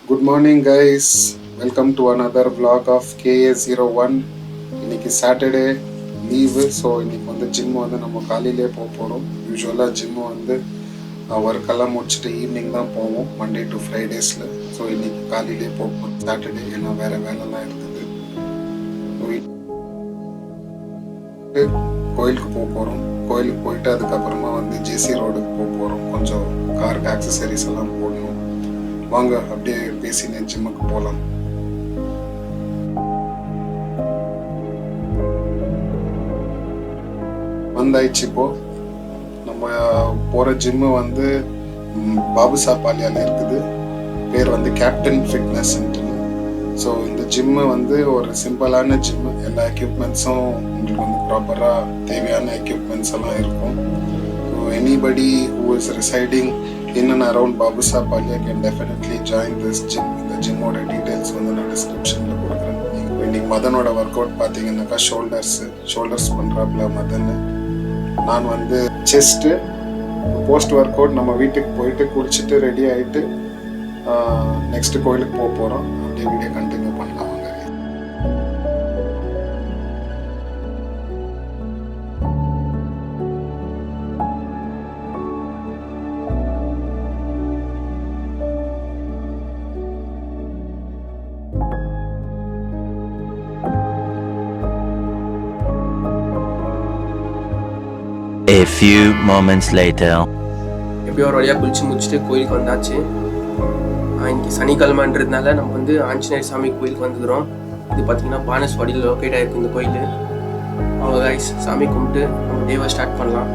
Good morning guys, welcome to another vlog of KA01. இன்னைக்கு Saturday leave. So இன்னைக்கு வந்து gym வந்து நம்ம காலையிலே போக போகிறோம். யூஸ்வலாக ஜிம்மு வந்து ஒர்க்கெல்லாம் முடிச்சுட்டு ஈவினிங் தான் போவோம், மண்டே டு ஃப்ரைடேஸில். ஸோ இன்னைக்கு காலையிலே போக சாட்டர்டே, ஏன்னா வேறு வேலைலாம் இருக்குது. கோயிலுக்கு போக போகிறோம். கோயிலுக்கு போயிட்டு அதுக்கப்புறமா வந்து ஜேசி ரோடுக்கு போக போகிறோம். கொஞ்சம் காருக்கு ஆக்சசரிஸ் எல்லாம் போடணும். வாங்க அப்படியே பேசினே ஜிம்முக்கு போகலாம். வந்தாயிடுச்சு. இப்போ நம்ம போகிற ஜிம்மு வந்து பாபுசாபாலியால இருக்குது. பேர் வந்து கேப்டன் ஃபிட்னஸ் சென்டர். ஸோ இந்த ஜிம்மு வந்து ஒரு சிம்பிளான ஜிம்மு. எல்லா எக்யூப்மெண்ட்ஸும் உங்களுக்கு வந்து ப்ராப்பராக தேவையான எக்யூப்மெண்ட்ஸ் எல்லாம் இருக்கும். So anybody who is residing in and around Babusapalia can definitely join this gym. இந்த ஜிம்மோட டீடைல்ஸ் வந்து நான் டிஸ்கிரிப்ஷனில் கொடுக்குறேன். இன்னைக்கு மதனோட ஒர்க் அவுட் பார்த்தீங்கன்னாக்கா ஷோல்டர்ஸ் பண்ணுறாப்புல மதன். நான் வந்து செஸ்ட்டு போஸ்ட் ஒர்க் அவுட் நம்ம வீட்டுக்கு போயிட்டு குளிச்சுட்டு ரெடி ஆகிட்டு நெக்ஸ்ட் கோயிலுக்கு போக போகிறோம். அப்படியே வீடியோ கண்டினியூ பண்ணலாம். A few moments later. எப்படியோ ஒரு வழியாக குளிச்சு முடிச்சுட்டு கோயிலுக்கு வந்தாச்சு. இன்னைக்கு சனிக்கிழமைன்றதுனால நம்ம வந்து ஆஞ்சநேயர் சாமி கோயிலுக்கு வந்துக்கிறோம். இது பார்த்தீங்கன்னா பானஸ்வாடியில் லொக்கேட் ஆகிருக்கு இந்த கோயில். அவங்க கைஸ் சாமி கும்பிட்டு நம்ம டேவை ஸ்டார்ட் பண்ணலாம்.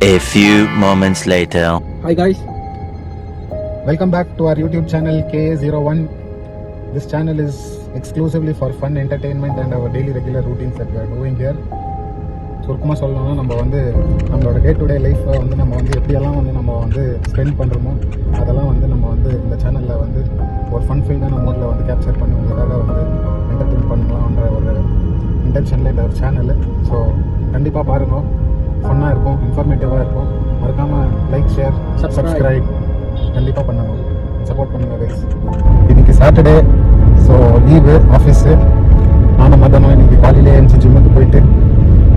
A few moments later. Hi guys, welcome back to our YouTube channel KA01. This channel is exclusively for fun, entertainment and our daily regular routines that we are doing here. சுருக்கமாக சொல்லணும்னா நம்ம வந்து நம்மளோட day to day லைஃப்பை வந்து நம்ம வந்து எப்படியெல்லாம் வந்து நம்ம வந்து ஸ்பெண்ட் பண்ணுறோமோ அதெல்லாம் வந்து நம்ம வந்து இந்த சேனலில் வந்து ஒரு ஃபன் ஃபீல்டான மோடில் வந்து கேப்சர் பண்ணி உங்களுக்காக வந்து என்டர்டெயின் பண்ணலாம்ன்ற ஒரு இன்டென்ஷனில் இந்த ஒரு சேனலு. ஸோ கண்டிப்பாக பாருங்கள், ஃபன்னாக இருக்கும், இன்ஃபர்மேட்டிவாக இருக்கும். மறக்காமல் லைக், ஷேர், சப்ஸ்கிரைப் கண்டிப்பாக பண்ணுங்கள், சப்போர்ட் பண்ணுங்கள் கைஸ். இன்றைக்கி சாட்டர்டே, ஸோ லீவு ஆஃபீஸு. நானும் மதனும் இன்றைக்கி காலையிலே எழுந்து ஜிம்முக்கு போயிட்டு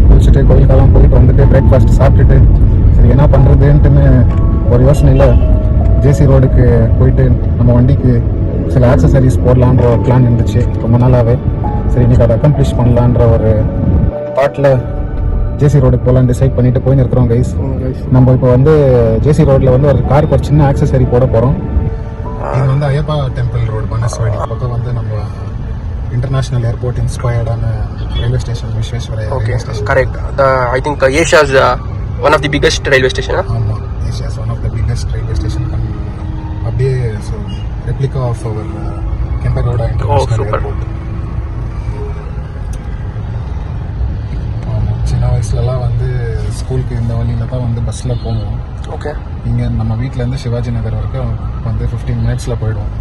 குளிச்சுட்டு கோயிலுக்கெல்லாம் போயிட்டு வந்துட்டு பிரேக்ஃபாஸ்ட் சாப்பிட்டுட்டு சரி என்ன பண்ணுறதுன்ட்டுன்னு ஒரு யோசனையில் ஜேசி ரோடுக்கு போயிட்டு நம்ம வண்டிக்கு சில ஆக்சசரிஸ் போடலான்ற ஒரு பிளான் இருந்துச்சு ரொம்ப நாளாகவே. சரி இன்றைக்கி அதை அக்கம்ப்ளிஷ் பண்ணலான்ற ஒரு தாட்டில் ஜேசி ரோடுக்கு போகலான்னு டிசைட் பண்ணிட்டு போயின்னு இருக்கிறோம் கைஸ். நம்ம இப்போ வந்து ஜேசி ரோட்டில் வந்து ஒரு காருக்கு ஒரு சின்ன ஆக்சசரி போட போகிறோம். இது வந்து ஐயப்பா டெம்பிள் ரோடு பானஸ்வாடி பக்கம் வந்து நம்ம இன்டர்நேஷனல் ஏர்போர்ட் இன்ஸ்பயர்டான railway station Visvesvaraya. Okay, correct. I think Asia's one of the biggest railway station. ஆமாம், Asia's one of the biggest railway station. அப்படியே so replica of our Kempegowda international airport. சின்ன வயசுலலாம் வந்து ஸ்கூலுக்கு இந்த வழியில் தான் வந்து பஸ்ஸில் போவோம். ஓகே, இங்கே நம்ம வீட்டிலேருந்து சிவாஜி நகர் வரைக்கும் வந்து 15 மினிட்ஸில் போயிடுவோம்.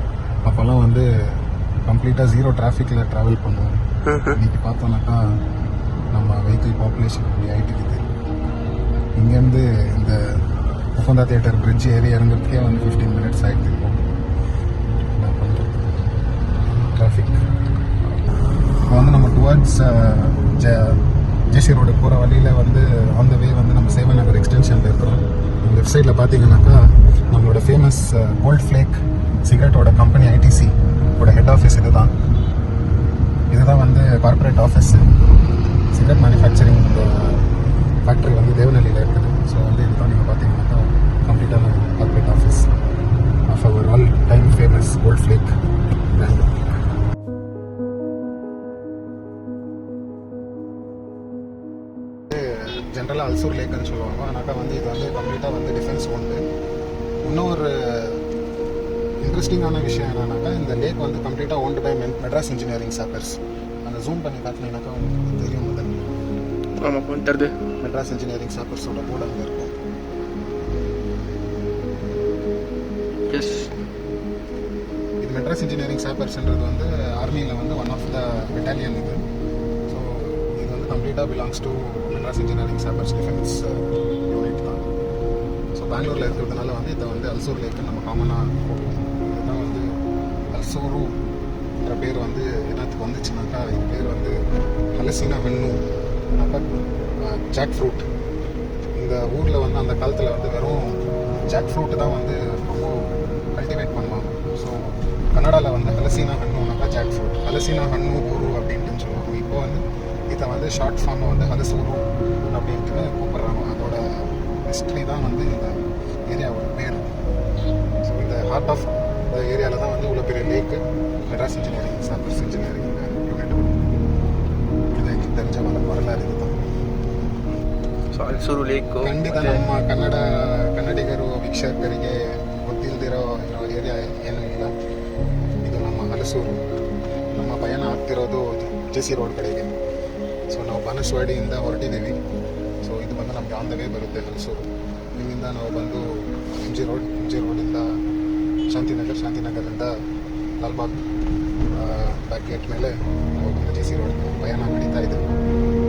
அப்போல்லாம் வந்து கம்ப்ளீட்டாக 0 டிராஃபிக்கில் ட்ராவல் பண்ணுவோம். இன்னைக்கு பார்த்தோன்னாக்கா நம்ம வெஹிக்கிள் பாப்புலேஷன் அப்படி ஆகிட்டு இருக்குது. இங்கேருந்து இந்த முகுந்தா தியேட்டர் பிரிட்ஜ் ஏறி இறங்குறதுக்கே வந்து 15 மினிட்ஸ் ஆகிட்டு இருக்கும். என்ன பண்ணுறது, டிராஃபிக். இப்போ வந்து நம்ம டுவர்ட்ஸ் ஜேசி ரோடு போகிற வழியில் வந்து ஆன் த வே வந்து நம்ம சேவன் நகர் எக்ஸ்டென்ஷனில் இருக்கிறோம். லெஃப்ட் சைடில் பார்த்தீங்கன்னாக்கா நம்மளோட ஃபேமஸ் கோல்ட் ஃப்ளேக் சிகரெட்டோட கம்பெனி ஐடிசி ஓட ஹெட் ஆஃபீஸ் இதுதான் வந்து corporate office. Cigarette manufacturing factory வந்து தேவநல்லியில் இருக்குது. ஸோ வந்து இதுதான் நீங்கள் பார்த்தீங்கன்னாக்கா கம்ப்ளீட்டான corporate office of our all time famous Gold Flake brand. ஜென்ரலாக அல்சூர் லேக்குன்னு சொல்லுவாங்க. ஆனாக்கா வந்து இது வந்து கம்ப்ளீட்டாக வந்து டிஃபென்ஸ் உண்டு. இன்னொரு இன்ட்ரெஸ்டிங்கான விஷயம் என்னன்னாக்கா இந்த லேக் வந்து கம்ப்ளீட்டாக owned by Madras engineering sappers. அந்த ஜூம் பண்ணி காட்டினீங்கன்னாக்கா உங்களுக்கு தெரியும். முதல் ஆமாம் வந்துடுது. மெட்ராஸ் இன்ஜினியரிங் சாப்பர்ஸோட போர்டு அங்கே இருக்கும். எஸ், இது மெட்ராஸ் இன்ஜினியரிங் சாப்பர்ஸ்ன்றது வந்து ஆர்மியில் வந்து ஒன் ஆஃப் த பெட்டாலியன் இது. ஸோ இது வந்து கம்ப்ளீட்டாக belongs to Madras engineering choppers defence unit தான். ஸோ பெங்களூரில் இருக்கிறதுனால வந்து இதை வந்து அல்சூர் லேக்குன்னு நம்ம காமனாக போடுவோம். இதுதான் வந்து அல்சூருன்ற பேர் வந்து என்னத்துக்கு வந்துச்சுனாக்கா, இது பேர் வந்து ஹலசினா ஹன்னுனாக்கா ஜாக் ஃப்ரூட். இந்த ஊரில் வந்து அந்த காலத்தில் வந்து வெறும் ஜாக் ஃப்ரூட்டு தான் வந்து ரொம்ப கல்டிவேட் பண்ணுவாங்க. ஸோ கன்னடாவில் வந்து ஹலசினா ஹன்னுனாக்கா ஜாக் ஃப்ரூட், ஹலசினா ஹன்னு ஊரு அப்படின்ட்டு சொல்லுவாங்க. இப்போ வந்து இதை வந்து ஷார்ட் ஃபார்மை வந்து ஹலசூரு அப்படின்ட்டு கூப்பிட்றாங்க. அதோட ஹிஸ்ட்ரி தான் வந்து இந்த ஏரியாவோட பேர். ஸோ இந்த ஹார்ட் ஆஃப் இந்த ஏரியாவில் தான் வந்து இவ்வளோ பெரிய lake Madras engineering sappers engineering unit. இது எங்களுக்கு தெரிஞ்ச வரலாறு இதுதான். ಸೊ ಅಲ್ಸೂರು ಲೇಕು ಖಂಡಿತ ನಮ್ಮ ಕನ್ನಡಿಗರು ವೀಕ್ಷಕರಿಗೆ ಗೊತ್ತಿಲ್ಲದಿರೋ ಏರಿಯಾ ಏನೂ ಇಲ್ಲ. ಇದು ನಮ್ಮ ಹಲಸೂರು. ನಮ್ಮ ಪಯಣ ಆಗ್ತಿರೋದು ಜೆ.ಸಿ. ರೋಡ್ ಕಡೆಗೆ. ಸೊ ನಾವು ಬಾನಸವಾಡಿಯಿಂದ ಹೊರಟಿದ್ದೀವಿ. ಸೊ ಇದು ಬಂದು ನಮಗೆ ಆನ್ ದ ವೇ ಬರುತ್ತೆ ಹಲಸೂರು. ಇಲ್ಲಿಂದ ನಾವು ಬಂದು ಎಮ್ ಜಿ ರೋಡಿಂದ ಶಾಂತಿನಗರದಿಂದ ಲಾಲ್ಬಾಗ್ ಬ್ಯಾಕ್ ಗೇಟ್ ಮೇಲೆ ನಾವು ಬಂದು ಜೆ.ಸಿ. ರೋಡ್ ಪಯಣ ನಡೀತಾ ಇದ್ದೀವಿ.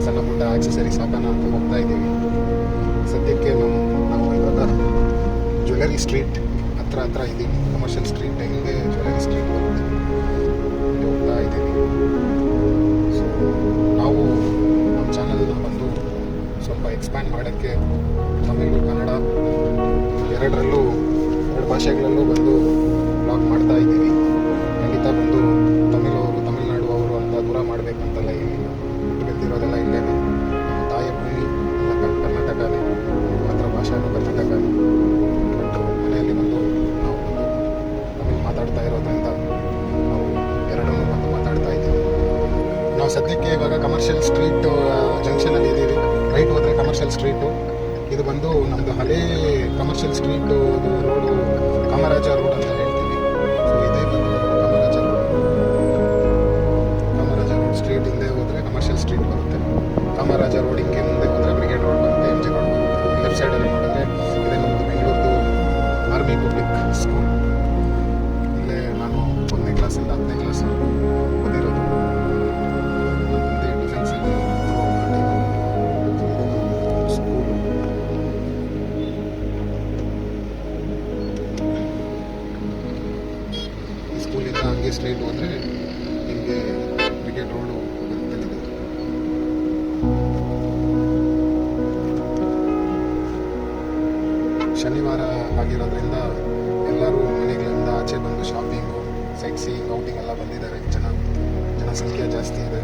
ಸಣ್ಣ ಪುಟ್ಟ ಆಕ್ಸೆಸರೀಸ್ ಹಾಕೋಣ ಅಂತ ಹೋಗ್ತಾ ಇದ್ದೀವಿ. ಸದ್ಯಕ್ಕೆ ನಾವು ಇವಾಗ ಜ್ಯುವೆಲರಿ ಸ್ಟ್ರೀಟ್ ಹತ್ರ ಇದ್ದೀವಿ. ಕಮರ್ಷಿಯಲ್ ಸ್ಟ್ರೀಟ್ ಹಿಂದೆ ಜ್ಯುವೆಲರಿ ಸ್ಟ್ರೀಟ್ ಬರುತ್ತೆ, ಇಲ್ಲಿ ಹೋಗ್ತಾ ಇದ್ದೀವಿ. ಸೊ ನಾವು ನಮ್ಮ ಚಾನಲ್ನ ಬಂದು ಸ್ವಲ್ಪ ಎಕ್ಸ್ಪ್ಯಾಂಡ್ ಮಾಡೋಕ್ಕೆ ತಮಿಳು ಕನ್ನಡ ಎರಡು ಭಾಷೆಗಳಲ್ಲೂ ಬಂದು ಬ್ಲಾಗ್ ಮಾಡ್ತಾ ಇದ್ದೀವಿ. ಖಂಡಿತ ಬಂದು ತಮಿಳ್ನಾಡು ಅವರು ಅಂತ ದೂರ ಮಾಡಬೇಕಂತಲ್ಲ, ಇಲ್ಲಿ ಬೆಳೆದಿರೋದೆಲ್ಲ ಇಲ್ಲೇ. ನಮ್ಮ ತಾಯಿಯ ಭೂಮಿ ಎಲ್ಲ ಕರ್ನಾಟಕನೇ, ಮಾತ್ರ ಭಾಷೆನೂ ಕರ್ನಾಟಕನೇ. ಬಟ್ ಮನೆಯಲ್ಲಿ ಬಂದು ನಾವು ತಮಿಳು ಮಾತಾಡ್ತಾ ಇರೋದ್ರಿಂದ ನಾವು ಎರಡನ್ನೂ ಬಂದು ಮಾತಾಡ್ತಾ ಇದ್ದೀವಿ. ನಾವು ಸದ್ಯಕ್ಕೆ ಇವಾಗ ಕಮರ್ಷಿಯಲ್ ಸ್ಟ್ರೀಟ್ ಜಂಕ್ಷನಲ್ಲಿ ಇದ್ದೀವಿ. ರೈಟ್ ಹೋದರೆ ಕಮರ್ಷಿಯಲ್ ಸ್ಟ್ರೀಟು. ಇದು ಬಂದು ನಮ್ಮದು ಹಳೇ commercial street road Kamaraj road ಅಂತ ಹೇಳ್ತೀವಿ. ಸೊ ಇದೇ ಬಂದು ಕಾಮರಾಜ ರೋಡ್ ಸ್ಟ್ರೀಟ್ ಹಿಂದೆ ಹೋದರೆ ಕಮರ್ಷಿಯಲ್ ಸ್ಟ್ರೀಟ್ ಬರುತ್ತೆ. ಕಾಮರಾಜ ರೋಡ್ ಹಿಂಗೆ ಮುಂದೆ ಹೋದರೆ ಬ್ರಿಗೇಡ್ ರೋಡ್ ಬರುತ್ತೆ, ಎಮ್ ಜಿ ರೋಡ್ ಬರುತ್ತೆ. ಲೆಫ್ಟ್ ಸೈಡಲ್ಲಿ ನೋಡಿದ್ರೆ ಇದೇ ನಮ್ಮದು ಬೆಂಗಳೂರು ಆರ್ಮಿ ಪಬ್ಲಿಕ್ ಸ್ಕೂಲ್. ಇಲ್ಲೇ ನಾನು 1ನೇ ಕ್ಲಾಸಿಂದ 10ನೇ ಕ್ಲಾಸ್ ಓದಿರೋದು. ಮುಂದೆ ಡಿಫೆನ್ಸಲ್ಲಿ ಸ್ಕೂಲ್. ಈ ಸ್ಕೂಲಿಂದ ಹಂಗೆ ಸ್ಟ್ರೈಟ್ ಹೋದರೆ ನಿಮಗೆ ಬ್ರಿಗೇಡ್ ರೋಡು ಬರುತ್ತೆ. ಶನಿವಾರ ಆಗಿರೋದ್ರಿಂದ ಎಲ್ಲರೂ ಮನೆಗಳಿಂದ ಆಚೆ ಬಂದು ಶಾಪಿಂಗು, ಸೈಟ್ ಸೀಯಿಂಗ್, ಔಟಿಂಗ್ ಎಲ್ಲ ಬಂದಿದ್ದಾರೆ. ಜನಸಂಖ್ಯೆ ಜಾಸ್ತಿ ಇದೆ,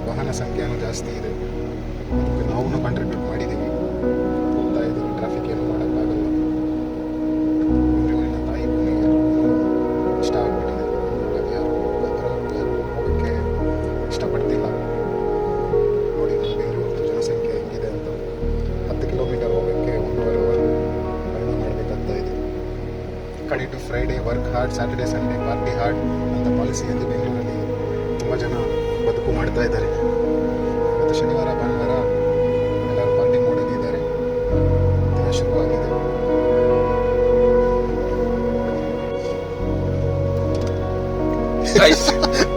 ವಾಹನ ಸಂಖ್ಯೆನೂ ಜಾಸ್ತಿ ಇದೆ. ಅದಕ್ಕೆ ನಾವು ಕಾಂಟ್ರಿಬ್ಯೂಟ್ ಮಾಡಿದ್ದೀವಿ, ಹೋಗ್ತಾ ಇದ್ದೀವಿ. ಟ್ರಾಫಿಕ್ ಏನೂ ಮಾಡೋಕ್ಕಾಗಲ್ಲ. ಬೆಂಗಳೂರಿನ ತಾಯಿ ಭೂಮಿ ಎಲ್ಲರಿಗೂ ಇಷ್ಟ ಆಗ್ಬಿಟ್ಟಿದೆ. ನೋಡೋಕ್ಕೆ ಯಾರು ಹೋಗೋಕ್ಕೆ ಇಷ್ಟಪಡ್ತಿಲ್ಲ. ನೋಡಿ ನಮ್ಮ ಬೆಂಗಳೂರು ಜನಸಂಖ್ಯೆ ಹೆಂಗಿದೆ ಅಂತ. 10 ಕಿಲೋಮೀಟರ್ ಹೋಗೋಕ್ಕೆ 1.5 ಅವರ್ ಪ್ರಯಾಣ ಮಾಡಬೇಕಾಗ್ತಾ ಇದೆ. ಕಡೆ to Friday work hard, Saturday Sunday party hard ಅಂತ ಪಾಲಿಸಿಯಲ್ಲಿ ಬೆಂಗಳೂರಲ್ಲಿ ತುಂಬ ಜನ ಬದುಕು ಮಾಡ್ತಾ ಇದ್ದಾರೆ. ಮತ್ತು ಶನಿವಾರ ಭಾನುವಾರ ಎಲ್ಲರೂ ಪಾರ್ಟಿ ಮಾಡೋದಿದ್ದಾರೆ. ದಿನ ಶುರುವಾಗಿದೆ.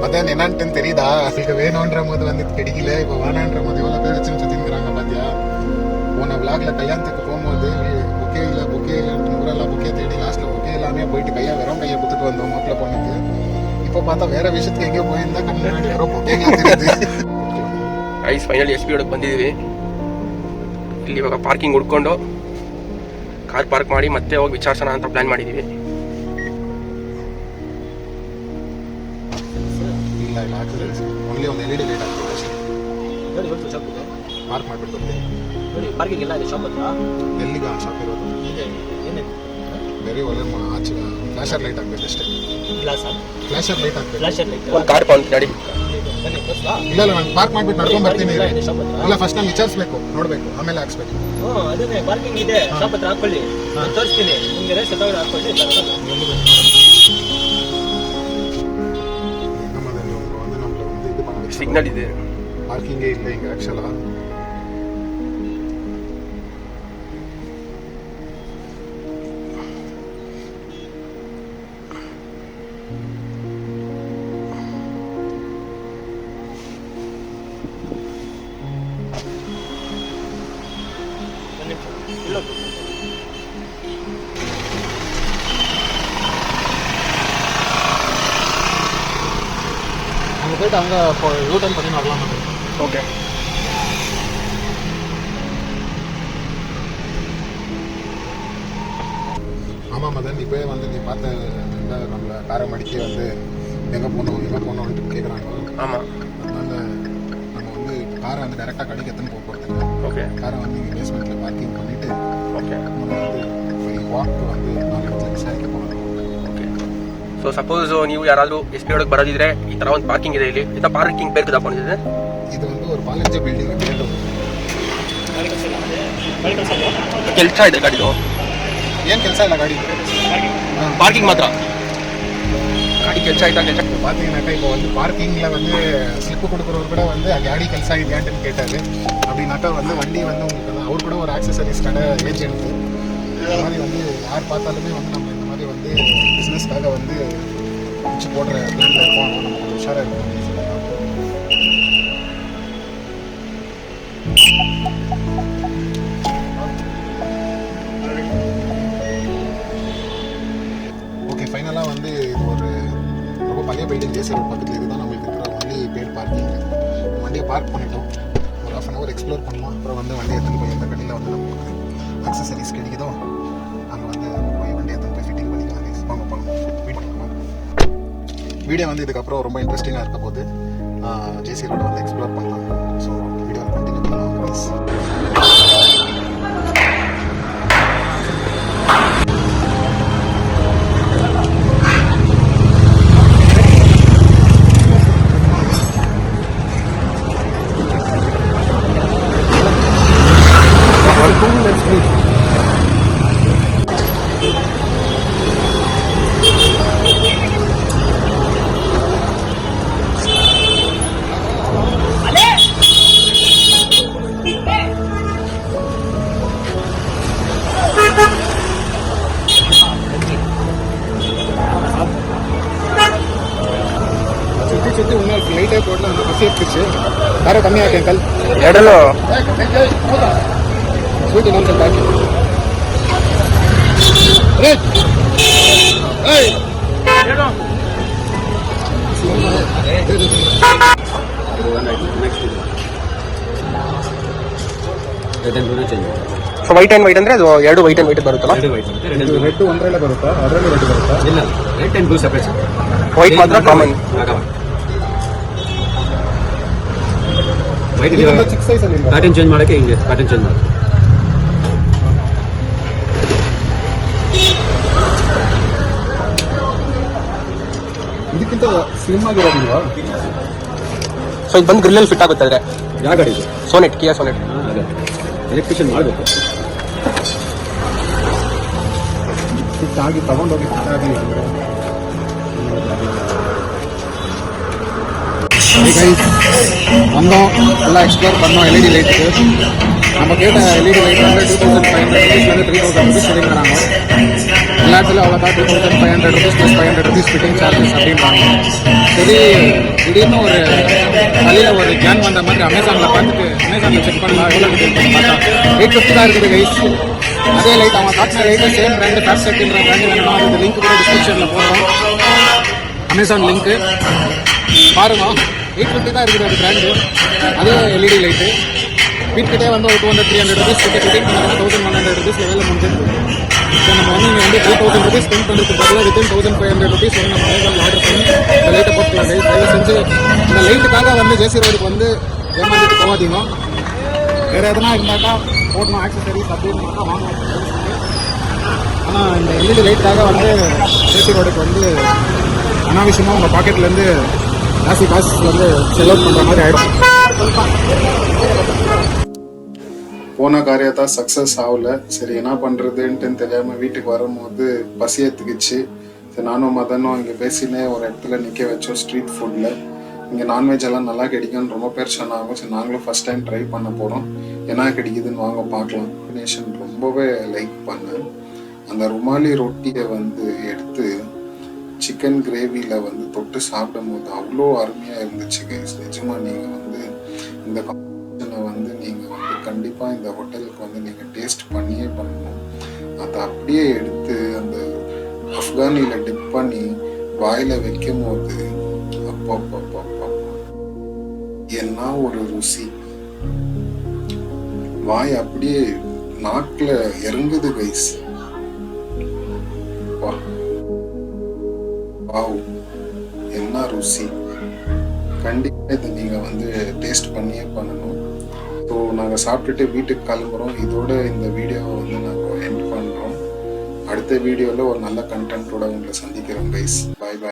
மதன் என்னன்ட்டு தெரியுதா? இதுக்கு வேணுன்ற போது வந்து கிடைக்கல, இப்போ வேணான்ற போது எவ்வளோ பேர் வச்சு திங்கிறாங்க பார்த்தியா? போன விளாக்ல கல்யாணத்துக்கு போகும்போது பொக்கே இல்லை ஊரெல்லாம் பொக்கே தேடி லாஸ்ட்டில் பொக்கே எல்லாமே போயிட்டு வெறும் கையை கொடுத்துட்டு வந்தோம் மாப்பிள்ளை பொண்ணுக்கு. இப்போ பார்த்தா வேற விஷயத்துக்கு எங்கேயோ போயிருந்தா கண்ணு யாரோ பொக்கேலாம் தெரியுது. ಐಸ್ ಫೈನಲಿ ಎಸ್ ಪಿ ರೋಡ್ಗೆ ಬಂದಿದ್ದೀವಿ. ಇಲ್ಲಿ ಇವಾಗ ಪಾರ್ಕಿಂಗ್ ಹುಡ್ಕೊಂಡು ಕಾರ್ ಪಾರ್ಕ್ ಮಾಡಿ ಮತ್ತೆ ಹೋಗಿ ವಿಚಾರಿಸೋಣ ಅಂತ ಪ್ಲ್ಯಾನ್ ಮಾಡಿದ್ದೀವಿ. ಇಲ್ಲ ಹಾಕಿದ್ರೆ ಓನ್ಲಿ ಒಂದು LED ಲೈಟ್ ಹಾಕ್ತೀವಿ ಅಷ್ಟೇ. ನೋಡಿ ಇವತ್ತು ಶಾಪ್ ಇದೆ, ಮಾರ್ಕ್ ಮಾಡಿಬಿಟ್ಟು ನೋಡಿ ಪಾರ್ಕಿಂಗ್ ಎಲ್ಲ ಇದೆ ಶಾಪ್ ಹತ್ರ. ಎಲ್ಲಿಗೆ ಶಾಪ್ ಇರೋದು? ಇದೆ ಏನಿದೆ ಬೇರೆ ಒಳ್ಳೆ ಆಚೆ ಫ್ಲಾಶರ್ ಲೈಟ್ ಹಾಕ್ಬೇಕು ಅಷ್ಟೇ. ಗ್ಲಾಸ್ ಫ್ಲಾಶರ್ ಲೈಟ್ ಹಾಕ್ಬೇಕು. ಫ್ಲಾಶರ್ ಲೈಟ್ ಒಂದು ಕಾರ್ ಪಾರ್ಕ್ ಗಾಡಿ ಇದೆ. ಬನ್ನಿ ತೋರಿಸ್ಲಾ? ಇಲ್ಲ ನಾನು ಪಾರ್ಕ್ ಮಾಡ್ಬಿಟ್ಟು ನಡ್ಕೊಂಡ್ ಬರ್ತೀನಿ. ಇಲ್ಲ ಇದೆ ಶಾಪ್ ಹತ್ರ. ಇಲ್ಲ ಫಸ್ಟ್ ನಾನು ವಿಚಾರಿಸ್ಬೇಕು, ನೋಡ್ಬೇಕು, ಆಮೇಲೆ ಹಾಕ್ಸ್ಬೇಕು. ಅದೇ ಪಾರ್ಕಿಂಗ್ ಇದೆ, ಶಾಪ್ ಹತ್ರ ಹಾಕೊಳ್ಳಿ. ನಾನು ತೋರಿಸ್ತೀನಿ ನಿಮ್ಗೆ ರೇಸ್ ಎತ್ತೊಳಗಡೆ ಹಾಕೊಳ್ಳಿ. ಸಿಗ್ನಲ್ ಇದೆ, ಪಾರ್ಕಿಂಗೇ ಇಲ್ಲ ಹಿಂಗೆ ಆ್ಯಕ್ಚುಲ. அங்கே போயிட்டு அங்கே யூ டர்ன் பண்ணி வரலாம். ஓகே. ஆமாம் மதன், இப்போ வந்து நீ பார்த்த நம்மளை பேரமடிக்கு வந்து எங்கே போகணும்னு கேட்குறாங்க. ஆமாம். அதனால் நம்ம வந்து காரை வந்து டேரெக்டாக கடைக்கு எத்தனை போகிறது. ஓகே. காரை வந்து இங்கே பேஸ்மெண்ட்டில் பார்க்கிங் பண்ணிவிட்டு ஓகே நம்ம வந்து வாக் வந்து 4 இடத்துல விசாரிக்க போகணும். ಓಕೆ. ಸೊ ಸಪೋಸ್ ನೀವು ಯಾರಾದರೂ ಎಸ್ ಪಿ ಒಳಗೆ ಬರೋದಿದ್ರೆ ಈ ಥರ ಒಂದು ಪಾರ್ಕಿಂಗ್ ಇದೆ ಇಲ್ಲಿ. ಇಂಥ ಪಾರ್ಕಿಂಗ್ ಬೇರೆ ತಗೊಂಡಿದೆ. இது வந்து ஒரு காலேஜ் பில்டிங் பேர். ಕೆಲಸ ಇದೆ ಗಾಡಿದು. ಏನು ಕೆಲಸ ಇಲ್ಲ ಗಾಡಿ, ಪಾರ್ಕಿಂಗ್ ಮಾತ್ರ. ಗಾಡಿ ಕೆಲಸ ಆಯ್ತಾ? ಕೆಲಸ பார்த்தீங்கன்னாக்கா இப்போ வந்து பார்க்கிங்கில் வந்து ஸ்லிப்பு கொடுக்குறவர் கூட வந்து ಗಾಡಿ ಕೆಲಸ ಇದೆயான்னு கேட்டார். அப்படின்னாக்கா வந்து வண்டி வந்து உங்களுக்கு அவர் கூட ஒரு ஆக்சசரிஸ் கடை ஏஜென்ட்டு. இந்த மாதிரி வந்து யார் பார்த்தாலுமே வந்து நம்ம இந்த மாதிரி வந்து பிஸ்னஸ்க்காக வந்து வச்சு போடுற பிளானில் இருக்கோம், நம்ம கொஞ்சம் உஷாராக இருக்கணும் அப்படின்னு சொல்லுவாங்க. ஓகே, ஃபைனலாக வந்து இது ஒரு ரொம்ப பழைய பில்டிங், ஜேசி ரோட் பக்கத்தில். இதுதான் நம்மளுக்கு இருக்கிற ஒன்லி பெய்ட் பார்க்கிங். வண்டியை பார்க் பண்ணிட்டோம், ஒரு ½ அன் ஹவர் எக்ஸ்ப்ளோர் பண்ணலாம். அப்புறம் வந்து வண்டியை எடுத்துன்னு போய் எந்த கடையில் வந்து நமக்கு அக்சசரிஸ் கிடைக்குதோ அங்கே வந்து போய் வண்டியை எடுத்துன்னு போய் ஃபிட்டிங் பண்ணிக்கலாம். வாங்க பண்ணலாம். வீடியோ வந்து இதுக்கப்புறம் ரொம்ப இன்ட்ரெஸ்டிங்காக இருக்க போது ஜேசி ரோட வந்து எக்ஸ்ப்ளோர் பண்ணலாம். ஸோ வீடியோ கண்டினியூ பண்ணலாம் ப்ளீஸ். சுற்றி இன்னும் லைட்டே போடல, அந்த பஸ் எடுத்துச்சு. யாரோ கம்மியாக அங்கிள் ಎರಡಲ್ಲೂ ஸ்வீட் இன்னொரு pack. So white and white ಅಂದರೆ ಅದು ಎರಡು ವೈಟ್ ಆ್ಯಂಡ್ ವೈಟ್ ಬರುತ್ತಲ್ಲ? ರೆಡ್ ಒಂದರಲ್ಲೇ ಬರುತ್ತಾ? ಅದರಲ್ಲಿ ರೆಡ್ ಬರುತ್ತಾ? ಇಲ್ಲ, red and blue separate. White ಮಾತ್ರ ಕಾಮನ್. ವೈಟ್ ಇದೊಂದು ಚಿಕ್ಕ ಸೈಜಲ್ಲಿ ಪ್ಯಾಟರ್ನ್ ಚೇಂಜ್ ಮಾಡೋಕ್ಕೆ ಹಿಂಗೆ ಪ್ಯಾಟರ್ನ್ ಚೇಂಜ್ ಮಾಡಿ. ಇದಕ್ಕಿಂತ ಸ್ಲಿಮ್ ಆಗಿರೋದಿಲ್ವಾ? ಸೊ ಇದು ಬಂದು ಗ್ರಿಲ್ಲಲ್ಲಿ ಫಿಟ್ ಆಗುತ್ತೆ. ಆದರೆ ಯಾವ ಗಾಡಿ ಇದು? ಸೋನೆಟ್, ಕಿಯಾ ಸೋನೆಟ್. ಅದೇ ಎಲೆಕ್ಟ್ರಿಷಿಯನ್ ಮಾಡಬೇಕು. ಫಿಟ್ ಆಗಿ ತಗೊಂಡೋಗಿ ಫಿಟ್ ಆಗಲಿ. வந்தோம், நல்லா எக்ஸ்ப்ளோர் பண்ணோம். எல்இடி லைட்டுக்கு நம்ம கேட்ட எல்இடி லைட் வந்து 2500 rupees 3000 rupees சொல்லிக்கிறாங்க. எல்லா இடத்துல அவ்வளோக்கா 2500 rupees plus 500 rupees fitting charges அப்படின்றாங்க. சரி, திடீர்னு ஒரு தலையில் ஒரு கேன் வந்த மாதிரி அமேசானில் பார்த்துட்டு அமேசானில் செக் பண்ணலாம் எவ்வளோ கிட்ட பார்த்தா 850 தான் இருக்குது கைஸ். அதே லைட் அவங்க காட்டின லைட்டு சேம் பிராண்டு ஃபேப்செட்ன்ற பிராண்டு வேணுமா? அது லிங்க் கூட டிஸ்கிரிப்ஷனில் போடுறோம், அமேசான் லிங்க்கு பாருங்க. 850 தான் இருக்குது அது பிராண்டு. அதே எல்இடி லைட்டு வீட்டுக்கிட்டே வந்து ஒரு 200-300 rupees ஃபிட்டிங் பண்ணுறது 1100 rupees லெவலில் முடிஞ்சிருக்கு. ஸோ நம்ம வந்து இங்கே வந்து 3000 rupees ஸ்பெண்ட் பண்ணுறதுக்கு பதிலாக வித்தின் 1500 rupees வந்து நம்ம அமேசானில் ஆர்டர் பண்ணி இந்த லைட்டை போட்டுக்கலாம். தயவு செஞ்சு இந்த லைட்டுக்காக வந்து ஜேசி ரோடுக்கு வந்து ஏமாந்துட்டு போகாதீங்க. வேறு எதனா இருந்தாக்கா போடணும் ஆக்சசரிஸ் அப்படின்னாக்கா வாங்க. ஆனால் இந்த எல்இடி லைட்டுக்காக வந்து ஜேசி ரோடுக்கு வந்து அனாவசியமாக உங்கள் பாக்கெட்லேருந்து ஜாஸ்தி காசு வந்து செலவு பண்ணுற மாதிரி ஆகிடும். போன காரியத்தா சக்ஸஸ் ஆகல. சரி என்ன பண்ணுறதுன்ட்டு தெரியாமல் வீட்டுக்கு வரும்போது பசி எடுத்துக்கிச்சு. சரி நானும் மதனும் இங்கே பேசினே ஒரு இடத்துல நிற்க வச்சோம் ஸ்ட்ரீட் ஃபுட்டில். இங்கே நான்வெஜ் எல்லாம் நல்லா கிடைக்கும்னு ரொம்ப பேர் சொன்னாங்க. சரி நாங்களும் ஃபஸ்ட் டைம் ட்ரை பண்ண போகிறோம். என்ன கிடைக்குதுன்னு வாங்க பார்க்கலாம். காம்பினேஷன் ரொம்பவே லைக் பண்ணேன். அந்த ருமாலி ரொட்டியை வந்து எடுத்து சிக்கன் கிரேவியில் வந்து தொட்டு சாப்பிடும் போது அவ்வளோ அருமையாக இருந்துச்சு கைஸ். நிஜமாக நீங்கள் வந்து இந்த காம்பினேஷனை வந்து நீங்கள் வந்து கண்டிப்பாக இந்த ஹோட்டலுக்கு வந்து நீங்கள் டேஸ்ட் பண்ணியே பண்ணணும். அதை அப்படியே எடுத்து அந்த அஃப்கானியில் டிப் பண்ணி வாயில் வைக்கும் போது அப்பப்பப்பப்பா என்ன ஒரு ருசி. வாய் அப்படியே நாக்கில் இறங்குது கைஸ். வாவ் என்ன ருசி. கண்டிப்பாக இதை நீங்கள் வந்து டேஸ்ட் பண்ணியே பண்ணணும். ஸோ நாங்கள் சாப்பிட்டுட்டு வீட்டுக்கு கிளம்புறோம். இதோட இந்த வீடியோவை வந்து நாங்கள் எண்ட் பண்ணுறோம். அடுத்த வீடியோவில் ஒரு நல்ல கண்டென்ட்டோட உங்களை சந்திக்கிறோம் கைஸ். பாய் பாய்.